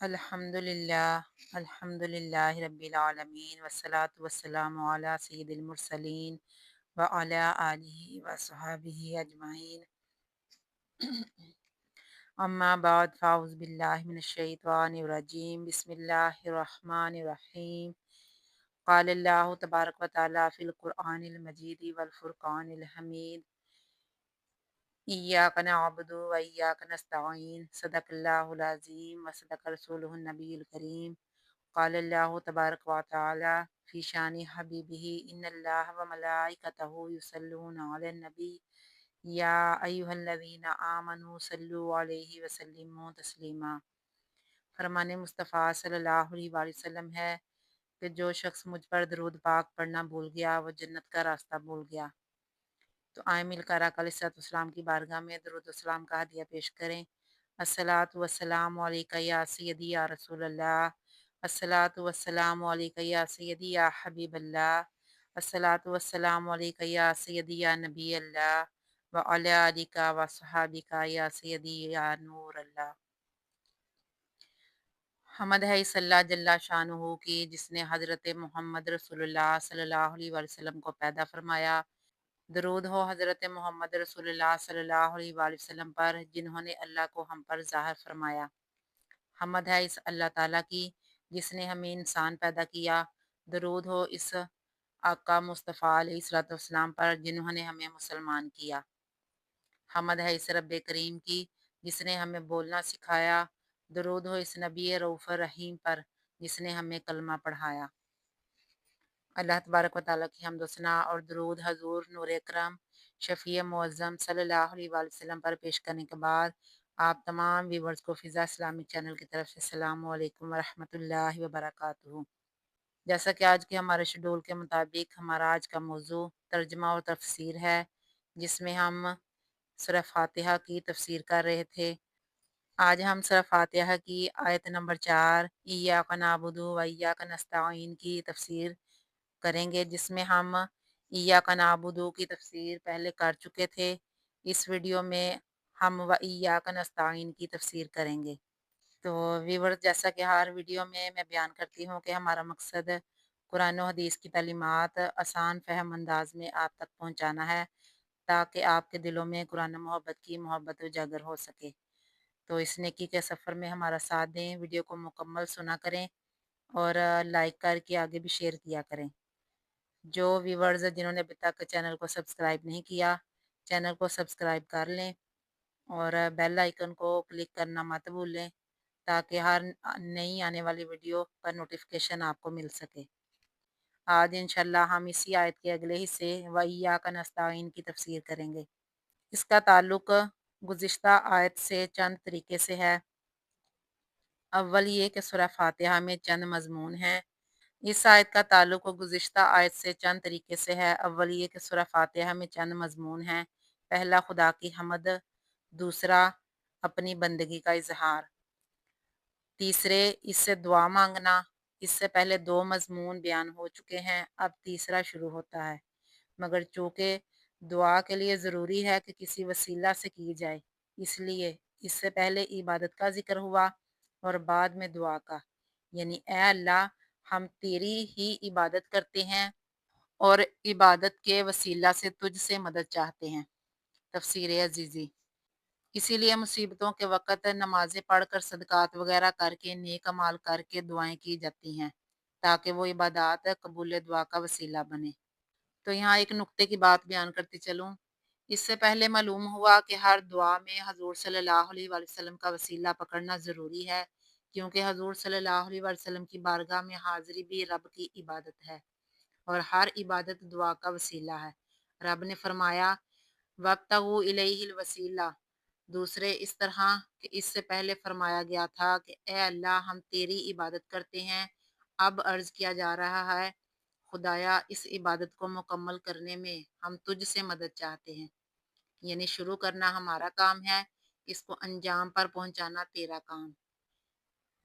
الحمد للہ رب العالمین والصلاة والسلام علی سید المرسلین وعلی آلہ وصحبہ اجمعین اما بعد فاعوذ باللہ من الشیطان الرجیم بسم اللہ الرحمن الرحیم قال اللہ تبارک و تعالی فی القرآن المجید والفرقان الحمید ایاک نعبد و ایاک نستعین صدق اللہ العظیم و صدق رسولہ النبی الکریم قال اللہ تبارک و تعالی فی شان حبیبہ ان اللہ و ملائکتہ یصلون علی النبی یا ایھا الذین آمنوا صلوا علیہ وسلموا تسلیما۔ فرمان مصطفیٰ صلی اللہ علیہ وآلہ وسلم ہے کہ جو شخص مجھ پر درود پاک پڑھنا بھول گیا وہ جنت کا راستہ بھول گیا۔ تو آئیں مل کر آقا علیہ الصلوۃ والسلام کی بارگاہ میں درود والسلام کا ہدیہ پیش کریں۔ الصلاۃ والسلام علیکہ یا سیدی یا رسول اللہ، الصلاۃ والسلام علیکہ یا سیدی یا حبیب اللہ، الصلاۃ والسلام علیکہ یا سیدی یا نبی اللہ وعلی آلک و صحابک یا سیدی یا نور اللہ۔ حمد ہے اس اللہ جل شانہ کی جس نے حضرت محمد رسول اللہ صلی اللہ علیہ وآلہ وسلم کو پیدا فرمایا۔ درود ہو حضرت محمد رسول اللہ صلی اللہ علیہ وآلہ وسلم پر جنہوں نے اللہ کو ہم پر ظاہر فرمایا۔ حمد ہے اس اللہ تعالیٰ کی جس نے ہمیں انسان پیدا کیا۔ درود ہو اس آقا مصطفیٰ علیہ الصلوۃ والسلام پر جنہوں نے ہمیں مسلمان کیا۔ حمد ہے اس رب کریم کی جس نے ہمیں بولنا سکھایا۔ درود ہو اس نبی رؤوف الرحیم پر جس نے ہمیں کلمہ پڑھایا۔ اللہ تبارک و تعالیٰ کی حمد و ثنا اور درود حضور نور اکرم شفیع معظم صلی اللہ علیہ وآلہ وسلم پر پیش کرنے کے بعد آپ تمام ویورز کو فضا اسلامک چینل کی طرف سے السلام علیکم ورحمۃ اللہ وبرکاتہ۔ جیسا کہ آج کے ہمارے شیڈول کے مطابق ہمارا آج کا موضوع ترجمہ اور تفسیر ہے، جس میں ہم سورہ فاتحہ کی تفسیر کر رہے تھے۔ آج ہم سورہ فاتحہ کی آیت نمبر 4 ایاک نعبد و ایاک نستعین کی تفسیر کریں گے، جس میں ہم ایاک نعبد کی تفسیر پہلے کر چکے تھے۔ اس ویڈیو میں ہم و ایاک نستعین کی تفسیر کریں گے۔ تو ویور، جیسا کہ ہر ویڈیو میں بیان کرتی ہوں کہ ہمارا مقصد قرآن و حدیث کی تعلیمات آسان فہم انداز میں آپ تک پہنچانا ہے تاکہ آپ کے دلوں میں قرآن محبت کی محبت اجاگر ہو سکے۔ تو اس نیکی کے سفر میں ہمارا ساتھ دیں، ویڈیو کو مکمل سنا کریں اور لائک کر کے آگے بھی شیئر کیا کریں۔ جو ویورز جنہوں نے ابھی تک چینل کو سبسکرائب نہیں کیا، چینل کو سبسکرائب کر لیں اور بیل آئیکن کو کلک کرنا مت بھولیں تاکہ ہر نئی آنے والی ویڈیو پر نوٹیفیکیشن آپ کو مل سکے۔ آج انشاءاللہ ہم اسی آیت کے اگلے حصے وَإِيَّاكَ نَسْتَعِينُ کی تفسیر کریں گے۔ اس کا تعلق گزشتہ آیت سے چند طریقے سے ہے۔ اول یہ کہ سورہ فاتحہ میں چند مضمون ہیں۔ اس آیت کا تعلق گزشتہ آیت سے چند طریقے سے ہے۔ اول یہ کہ سورہ فاتحہ میں چند مضمون ہیں۔ پہلا خدا کی حمد، دوسرا اپنی بندگی کا اظہار، تیسرے اس سے دعا مانگنا۔ اس سے پہلے دو مضمون بیان ہو چکے ہیں، اب تیسرا شروع ہوتا ہے، مگر چونکہ دعا کے لیے ضروری ہے کہ کسی وسیلہ سے کی جائے، اس لیے اس سے پہلے عبادت کا ذکر ہوا اور بعد میں دعا کا، یعنی اے اللہ ہم تیری ہی عبادت کرتے ہیں اور عبادت کے وسیلہ سے تجھ سے مدد چاہتے ہیں۔ تفسیر عزیزی، اسی لیے مصیبتوں کے وقت نمازیں پڑھ کر صدقات وغیرہ کر کے نیک اعمال کر کے دعائیں کی جاتی ہیں تاکہ وہ عبادات قبول دعا کا وسیلہ بنے۔ تو یہاں ایک نقطے کی بات بیان کرتی چلوں۔ اس سے پہلے معلوم ہوا کہ ہر دعا میں حضور صلی اللہ علیہ وآلہ وسلم کا وسیلہ پکڑنا ضروری ہے، کیونکہ حضور صلی اللہ علیہ وآلہ وسلم کی بارگاہ میں حاضری بھی رب کی عبادت ہے اور ہر عبادت دعا کا وسیلہ ہے۔ رب نے فرمایا وَابْتَغُوا إِلَيْهِ الْوَسِيلَةَ، دوسرے اس طرح کہ اس سے پہلے فرمایا گیا تھا کہ اے اللہ ہم تیری عبادت کرتے ہیں، اب عرض کیا جا رہا ہے خدایا اس عبادت کو مکمل کرنے میں ہم تجھ سے مدد چاہتے ہیں، یعنی شروع کرنا ہمارا کام ہے، اس کو انجام پر پہنچانا تیرا کام۔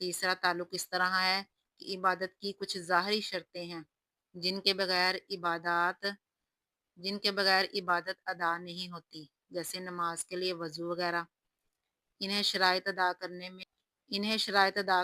تیسرا تعلق اس طرح ہے کہ عبادت کی کچھ ظاہری شرطیں ہیں جن کے بغیر عبادت ادا نہیں ہوتی، جیسے نماز کے لیے وضو وغیرہ۔ انہیں شرائط ادا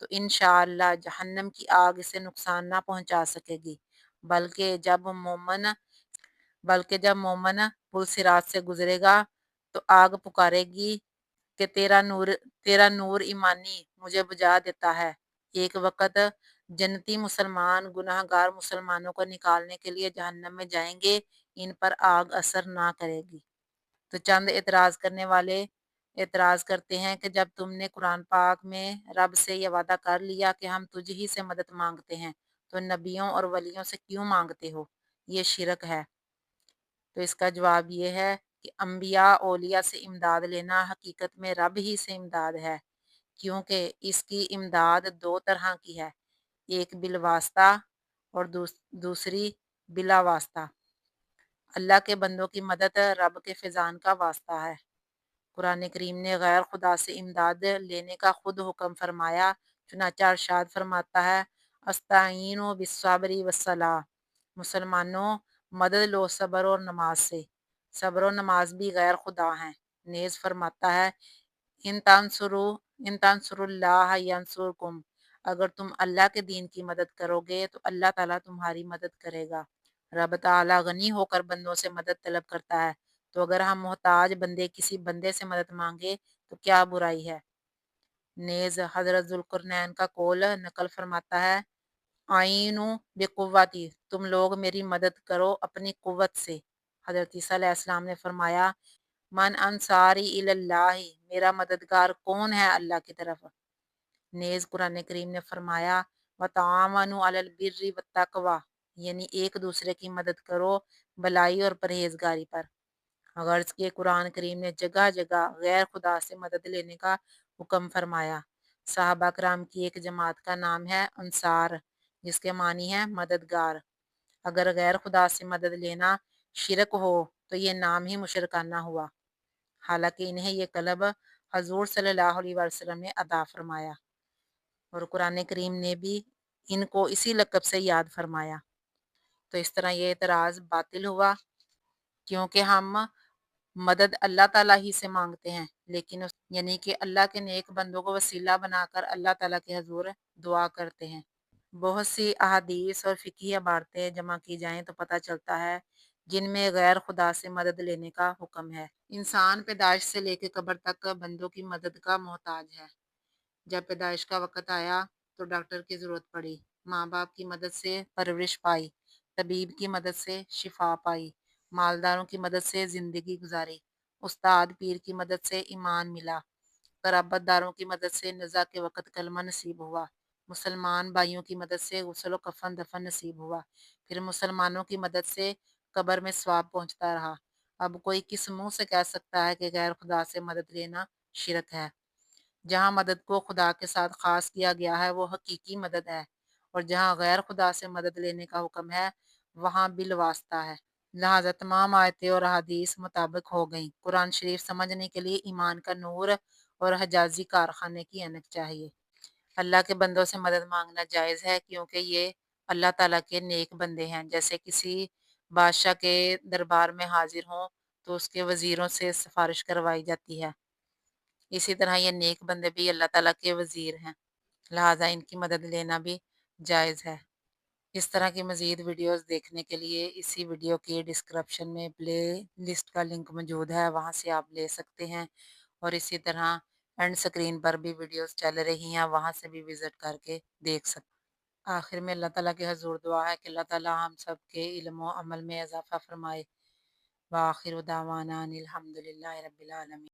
تو انشاءاللہ جہنم کی آگ اسے نقصان نہ پہنچا سکے گی، بلکہ جب مومن بلکہ جب مومن پلصراط سے گزرے گا تو آگ پکارے گی کہ تیرا نور ایمانی مجھے بجھا دیتا ہے۔ ایک وقت جنتی مسلمان گناہ گار مسلمانوں کو نکالنے کے لیے جہنم میں جائیں گے، ان پر آگ اثر نہ کرے گی۔ تو چند اعتراض کرنے والے اعتراض کرتے ہیں کہ جب تم نے قرآن پاک میں رب سے یہ وعدہ کر لیا کہ ہم تجھ ہی سے مدد مانگتے ہیں تو نبیوں اور ولیوں سے کیوں مانگتے ہو؟ یہ شرک ہے۔ تو اس کا جواب یہ ہے کہ انبیاء اولیاء سے امداد لینا حقیقت میں رب ہی سے امداد ہے، کیونکہ اس کی امداد دو طرح کی ہے، ایک بالواسطہ اور دوسری بلا واسطہ۔ اللہ کے بندوں کی مدد رب کے فیضان کا واسطہ ہے۔ قرآن کریم نے غیر خدا سے امداد لینے کا خود حکم فرمایا، چنانچہ ارشاد فرماتا ہے استعینوا بالصبر والصلاۃ، مسلمانوں مدد لو صبر اور نماز سے۔ صبر و نماز بھی غیر خدا ہیں۔ نیز فرماتا ہے ان تنصروا اللہ ینصرکم، اگر تم اللہ کے دین کی مدد کرو گے تو اللہ تعالیٰ تمہاری مدد کرے گا۔ رب تعالیٰ غنی ہو کر بندوں سے مدد طلب کرتا ہے، تو اگر ہم محتاج بندے کسی بندے سے مدد مانگے تو کیا برائی ہے؟ نیز حضرت ذوالقرنین کا قول نقل فرماتا ہے آئینو بقوتی، تم لوگ میری مدد کرو اپنی قوت سے۔ حضرت عیسیٰ علیہ السلام نے فرمایا من انصاری اللہ، میرا مددگار کون ہے اللہ کی طرف؟ نیز قرآن کریم نے فرمایا وتعاونوا علی البر والتقوی، یعنی ایک دوسرے کی مدد کرو بلائی اور پرہیزگاری پر۔ غرض کہ قرآن کریم نے جگہ جگہ غیر خدا سے مدد لینے کا حکم فرمایا۔ صحابہ کرام کی ایک جماعت کا نام ہے انصار، جس کے معنی ہے مددگار۔ اگر غیر خدا سے مدد لینا شرک ہو تو یہ نام ہی مشرکانہ ہوا، حالانکہ انہیں یہ طلب حضور صلی اللہ علیہ وسلم نے ادا فرمایا اور قرآن کریم نے بھی ان کو اسی لقب سے یاد فرمایا۔ تو اس طرح یہ اعتراض باطل ہوا، کیونکہ ہم مدد اللہ تعالیٰ ہی سے مانگتے ہیں، لیکن یعنی کہ اللہ کے نیک بندوں کو وسیلہ بنا کر اللہ تعالیٰ کے حضور دعا کرتے ہیں۔ بہت سی احادیث اور فقہی عبارتیں جمع کی جائیں تو پتہ چلتا ہے جن میں غیر خدا سے مدد لینے کا حکم ہے۔ انسان پیدائش سے لے کے قبر تک بندوں کی مدد کا محتاج ہے۔ جب پیدائش کا وقت آیا تو ڈاکٹر کی ضرورت پڑی، ماں باپ کی مدد سے پرورش پائی، طبیب کی مدد سے شفا پائی، مالداروں کی مدد سے زندگی گزاری، استاد پیر کی مدد سے ایمان ملا، قرابت داروں کی مدد سے نزا کے وقت کلمہ نصیب ہوا، مسلمان بھائیوں کی مدد سے غسل و کفن دفن نصیب ہوا، پھر مسلمانوں کی مدد سے قبر میں ثواب پہنچتا رہا۔ اب کوئی کس منہ سے کہہ سکتا ہے کہ غیر خدا سے مدد لینا شرک ہے؟ جہاں مدد کو خدا کے ساتھ خاص کیا گیا ہے وہ حقیقی مدد ہے، اور جہاں غیر خدا سے مدد لینے کا حکم ہے وہاں بالواسطہ ہے۔ لہٰذا تمام آیتیں اور احادیث مطابق ہو گئیں۔ قرآن شریف سمجھنے کے لیے ایمان کا نور اور حجازی کارخانے کی اینک چاہیے۔ اللہ کے بندوں سے مدد مانگنا جائز ہے، کیونکہ یہ اللہ تعالیٰ کے نیک بندے ہیں۔ جیسے کسی بادشاہ کے دربار میں حاضر ہوں تو اس کے وزیروں سے سفارش کروائی جاتی ہے، اسی طرح یہ نیک بندے بھی اللہ تعالیٰ کے وزیر ہیں، لہٰذا ان کی مدد لینا بھی جائز ہے۔ اس طرح کی مزید ویڈیوز دیکھنے کے لیے اسی ویڈیو کی ڈسکرپشن میں پلے لسٹ کا لنک موجود ہے، وہاں سے آپ لے سکتے ہیں، اور اسی طرح اینڈ سکرین پر بھی ویڈیوز چل رہی ہیں، وہاں سے بھی وزٹ کر کے دیکھ سکتے ہیں۔ آخر میں اللہ تعالیٰ کے حضور دعا ہے کہ اللہ تعالیٰ ہم سب کے علم و عمل میں اضافہ فرمائے۔ وآخر دعوانا ان الحمد للہ رب العالمین۔